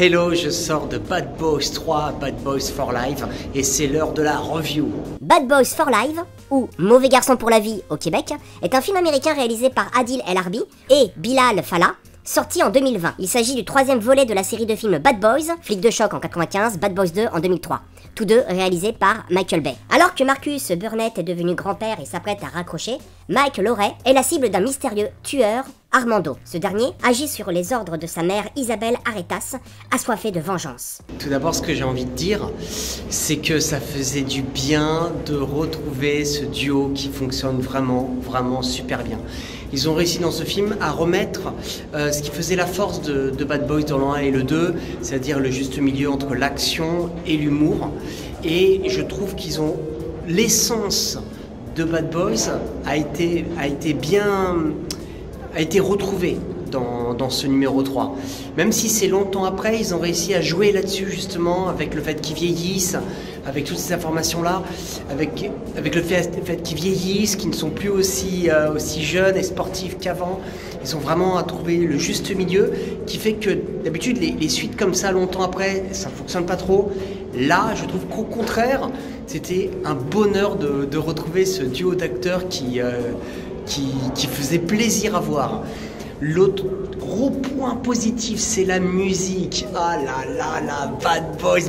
Hello, je sors de Bad Boys 3, Bad Boys for Life, et c'est l'heure de la review. Bad Boys for Life, ou Mauvais garçon pour la vie au Québec, est un film américain réalisé par Adil El Arbi et Bilal Fallah, sorti en 2020. Il s'agit du troisième volet de la série de films Bad Boys, Flic de choc en 95, Bad Boys 2 en 2003. Tous deux réalisés par Michael Bay. Alors que Marcus Burnett est devenu grand-père et s'apprête à raccrocher, Mike Lauret est la cible d'un mystérieux tueur, Armando. Ce dernier agit sur les ordres de sa mère Isabelle Aretas, assoiffée de vengeance. Tout d'abord, ce que j'ai envie de dire, c'est que ça faisait du bien de retrouver ce duo qui fonctionne vraiment super bien. Ils ont réussi dans ce film à remettre ce qui faisait la force de Bad Boys dans le 1 et le 2, c'est-à-dire le juste milieu entre l'action et l'humour. Et je trouve qu'ils ont l'essence de Bad Boys a été retrouvée dans ce numéro 3. Même si c'est longtemps après, ils ont réussi à jouer là-dessus justement, avec le fait qu'ils vieillissent, avec toutes ces informations-là, avec le fait qu'ils vieillissent, qu'ils ne sont plus aussi jeunes et sportifs qu'avant. Ils ont vraiment à trouver le juste milieu qui fait que d'habitude les suites comme ça longtemps après, ça ne fonctionne pas trop. Là, je trouve qu'au contraire, c'était un bonheur de retrouver ce duo d'acteurs qui faisait plaisir à voir. L'autre gros point positif, c'est la musique. Ah là, Bad Boys,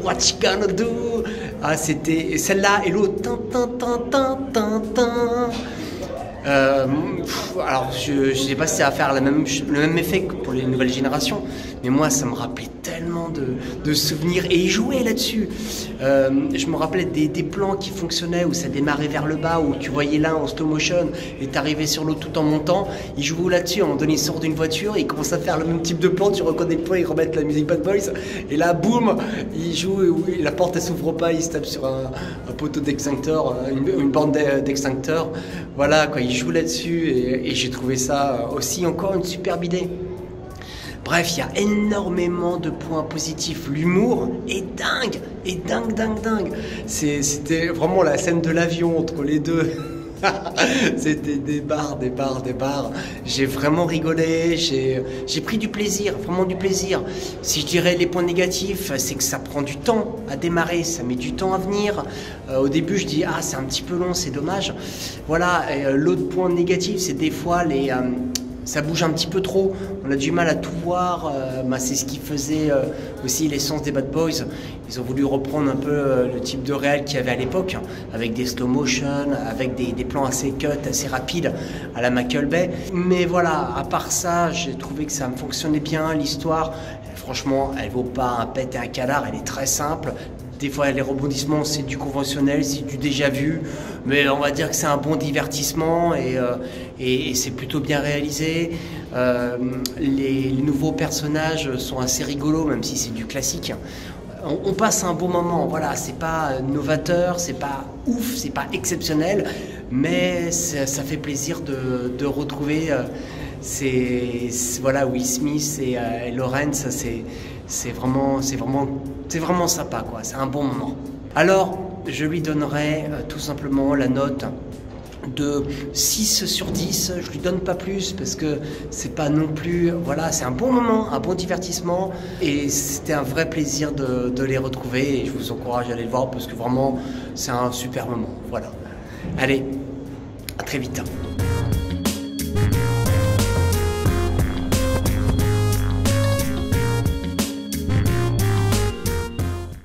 what you gonna do? Ah, c'était celle-là et l'autre. Alors, je sais pas si ça va faire le même effet que pour les nouvelles générations, mais moi, ça me rappelait tellement de souvenirs et ils jouaient là-dessus. Je me rappelais des plans qui fonctionnaient où ça démarrait vers le bas, où tu voyais l'un en slow motion et t'arrivais sur l'autre tout en montant. Ils jouaient là-dessus. À un moment donné, ils sortent d'une voiture et ils commencent à faire le même type de plan. Tu reconnais le plan, ils remettent la musique Bad Boys et là, boum, ils jouent. Et la porte elle s'ouvre pas, ils se tapent sur un poteau d'extincteur, une bande d'extincteurs. Voilà quoi. Ils jouent là-dessus et j'ai trouvé ça aussi encore une superbe idée. Bref, il y a énormément de points positifs. L'humour est dingue. C'était vraiment la scène de l'avion entre les deux. C'était des barres. J'ai vraiment rigolé, j'ai pris du plaisir, vraiment du plaisir. Si je dirais les points négatifs, c'est que ça prend du temps à démarrer, ça met du temps à venir. Au début, je dis c'est un petit peu long, c'est dommage. Voilà, l'autre point négatif, c'est des fois ça bouge un petit peu trop, on a du mal à tout voir, c'est ce qui faisait aussi l'essence des Bad Boys. Ils ont voulu reprendre un peu le type de réal qu'il y avait à l'époque, avec des slow motion, avec des plans assez cut, assez rapides à la Michael Bay. Mais voilà, à part ça, j'ai trouvé que ça me fonctionnait bien, l'histoire, franchement, elle vaut pas un pet et un canard, elle est très simple. Des fois, les rebondissements, c'est du conventionnel, c'est du déjà vu, mais on va dire que c'est un bon divertissement et c'est plutôt bien réalisé. Les nouveaux personnages sont assez rigolos, même si c'est du classique. On passe un bon moment, voilà, c'est pas novateur, c'est pas ouf, c'est pas exceptionnel, mais ça fait plaisir de retrouver voilà, Will Smith et Lawrence, c'est vraiment sympa, quoi. C'est un bon moment. Alors, je lui donnerai tout simplement la note de 6 sur 10. Je lui donne pas plus parce que c'est pas non plus... Voilà, c'est un bon moment, un bon divertissement et c'était un vrai plaisir de les retrouver et je vous encourage à aller le voir parce que vraiment, c'est un super moment. Voilà. Allez, à très vite.